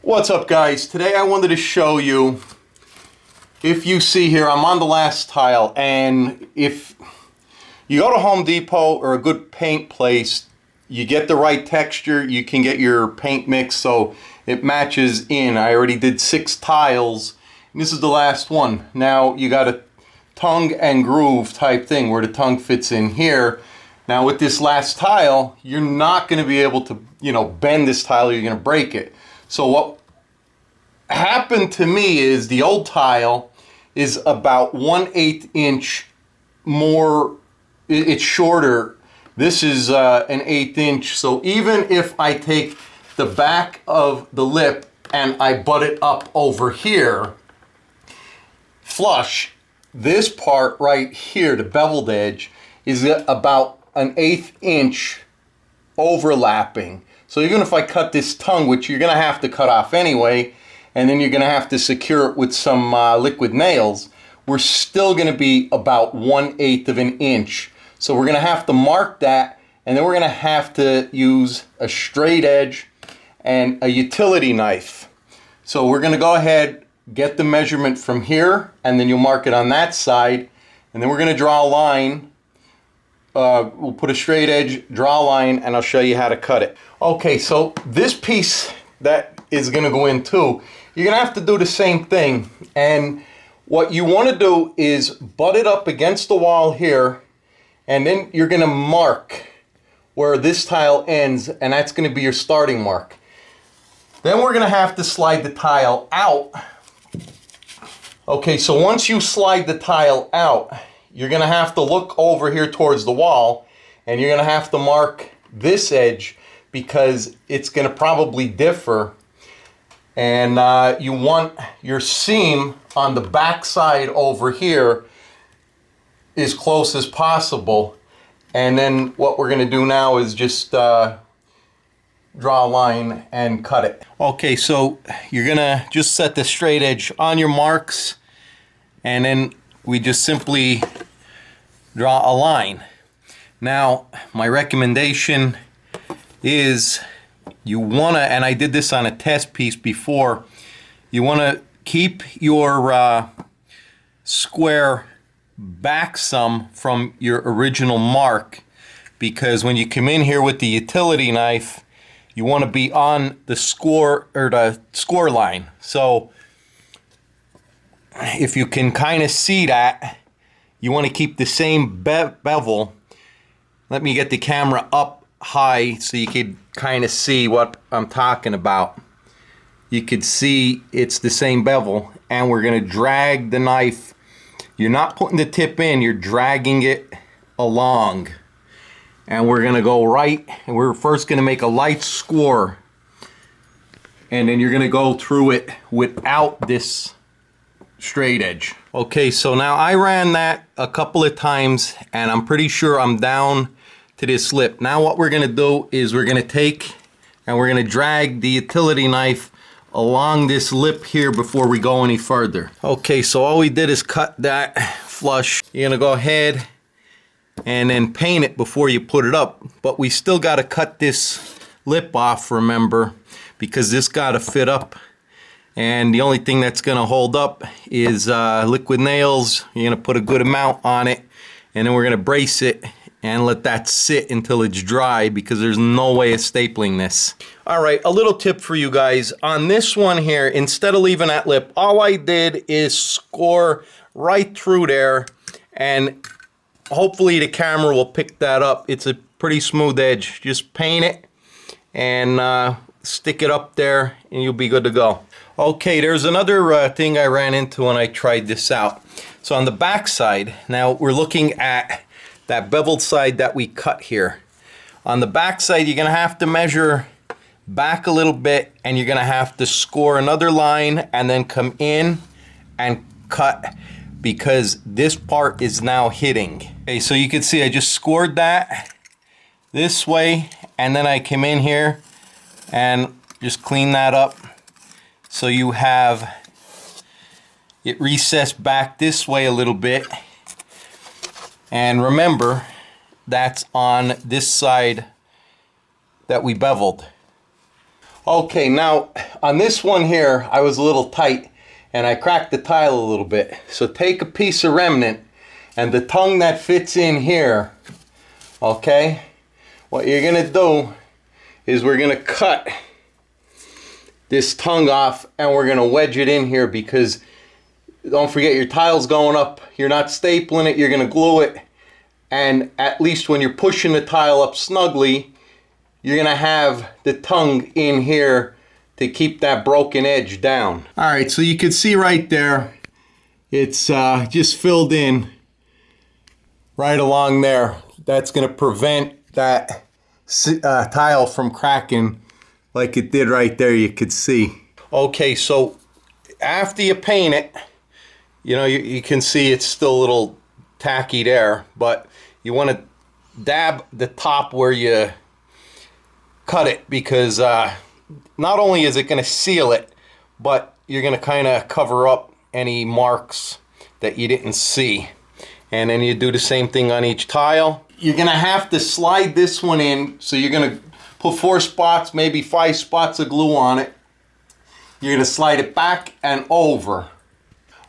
What's up, guys? Today I wanted to show you, if you see here, I'm on the last tile, and if you go to Home Depot or a good paint place, you get the right texture, you can get your paint mix so it matches in. I already did 6 tiles, and this is the last one. Now you got a tongue and groove type thing where the tongue fits in here. Now with this last tile, you're not going to be able to, bend this tile, you're going to break it. So what happened to me is the old tile is about 1/8 inch more, it's shorter. This is an 1/8 inch. So even if I take the back of the lip and I butt it up over here, flush, this part right here, the beveled edge, is about an 1/8 inch overlapping. So even if I cut this tongue, which you're going to have to cut off anyway, and then you're going to have to secure it with some liquid nails, we're still going to be about 1/8 of an inch. So we're going to have to mark that, and then we're going to have to use a straight edge and a utility knife. So we're going to go ahead, get the measurement from here, and then you'll mark it on that side, and then we're going to draw a line. We'll put a straight edge, draw a line, and I'll show you how to cut it. Okay, so this piece that is going to go in too, you're going to have to do the same thing. And what you want to do is butt it up against the wall here, and then you're going to mark where this tile ends, and that's going to be your starting mark. Then we're going to have to slide the tile out. Okay, so once you slide the tile out, you're going to have to look over here towards the wall, and you're going to have to mark this edge because it's going to probably differ. And you want your seam on the back side over here as close as possible. And then what we're going to do now is just draw a line and cut it. Okay, so you're going to just set the straight edge on your marks, and then we just simply draw a line. Now, my recommendation is you want to, and I did this on a test piece before, you want to keep your square back some from your original mark, because when you come in here with the utility knife, you want to be on the score or the score line. So if you can kind of see that, you want to keep the same bevel. Let me get the camera up high so you can kind of see what I'm talking about. You could see it's the same bevel, and we're going to drag the knife. You're not putting the tip in, you're dragging it along. And we're going to go right, and we're first going to make a light score, and then you're going to go through it without this straight edge. Okay, so now I ran that a couple of times, and I'm pretty sure I'm down to this lip. Now what we're going to do is we're going to take and we're going to drag the utility knife along this lip here before we go any further. Okay, so all we did is cut that flush. You're going to go ahead and then paint it before you put it up, but we still got to cut this lip off, remember, because this got to fit up. And the only thing that's going to hold up is liquid nails. You're going to put a good amount on it, and then we're going to brace it and let that sit until it's dry, because there's no way of stapling this. All right, a little tip for you guys. On this one here, instead of leaving that lip, all I did is score right through there, and hopefully the camera will pick that up. It's a pretty smooth edge. Just paint it and stick it up there, and you'll be good to go. Okay, there's another thing I ran into when I tried this out. So on the back side, now we're looking at that beveled side that we cut here. On the back side, you're gonna have to measure back a little bit, and you're gonna have to score another line and then come in and cut, because this part is now hitting. Okay, so you can see I just scored that this way, and then I came in here and just clean that up. So you have it recessed back this way a little bit. And remember, that's on this side that we beveled. Okay, now on this one here, I was a little tight and I cracked the tile a little bit. So take a piece of remnant and the tongue that fits in here, okay, what you're gonna do is we're gonna cut this tongue off and we're gonna wedge it in here, because don't forget, your tile's going up, you're not stapling it, you're gonna glue it, and at least when you're pushing the tile up snugly, you're gonna have the tongue in here to keep that broken edge down. All right, so you can see right there, it's just filled in right along there. That's gonna prevent that tile from cracking like it did right there, you could see. Okay, so after you paint it, you know, you can see it's still a little tacky there, but you want to dab the top where you cut it, because not only is it going to seal it, but you're going to kind of cover up any marks that you didn't see. And then you do the same thing on each tile. You're going to have to slide this one in, so you're going to put 4 spots, maybe 5 spots of glue on it. You're going to slide it back and over.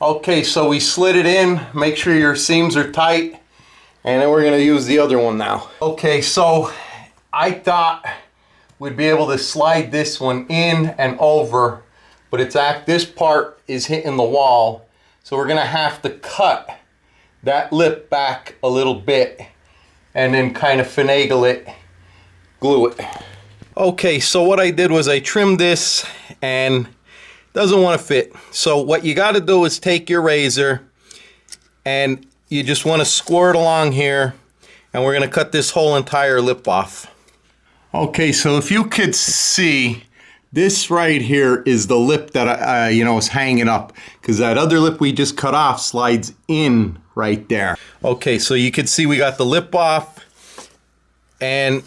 Okay, so we slid it in. Make sure your seams are tight. And then we're going to use the other one now. Okay, so I thought we'd be able to slide this one in and over, but this part is hitting the wall. So we're going to have to cut that lip back a little bit and then kind of finagle it, glue it. Okay, so what I did was I trimmed this and doesn't want to fit. So what you got to do is take your razor and you just want to squirt along here, and we're going to cut this whole entire lip off. Okay, so if you could see, this right here is the lip that you know, is hanging up, because that other lip we just cut off slides in right there. Okay, so you can see we got the lip off, and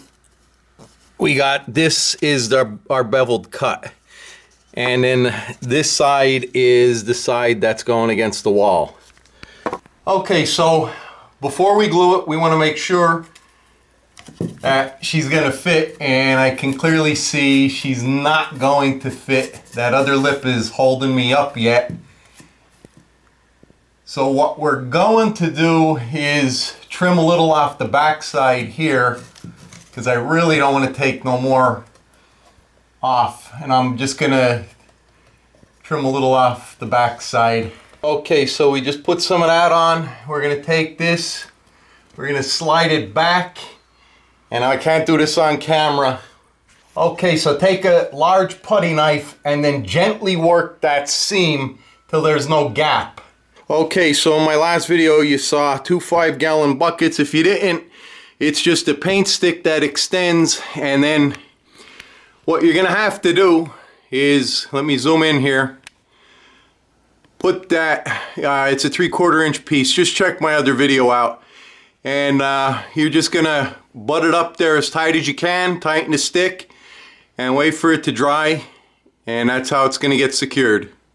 we got, this is our beveled cut. And then this side is the side that's going against the wall. Okay, so before we glue it, we want to make sure that she's going to fit, and I can clearly see she's not going to fit. That other lip is holding me up yet. So what we're going to do is trim a little off the back side here, because I really don't want to take no more off, and I'm just gonna trim a little off the back side. Okay, so we just put some of that on. We're gonna take this, we're gonna slide it back, and I can't do this on camera. Okay, so take a large putty knife and then gently work that seam till there's no gap. Okay, so in my last video you saw 2 5-gallon buckets. If you didn't, it's just a paint stick that extends, and then what you're gonna have to do is, let me zoom in here, put that, it's a 3/4 inch piece, just check my other video out, and you're just gonna butt it up there as tight as you can, tighten the stick, and wait for it to dry, and that's how it's gonna get secured.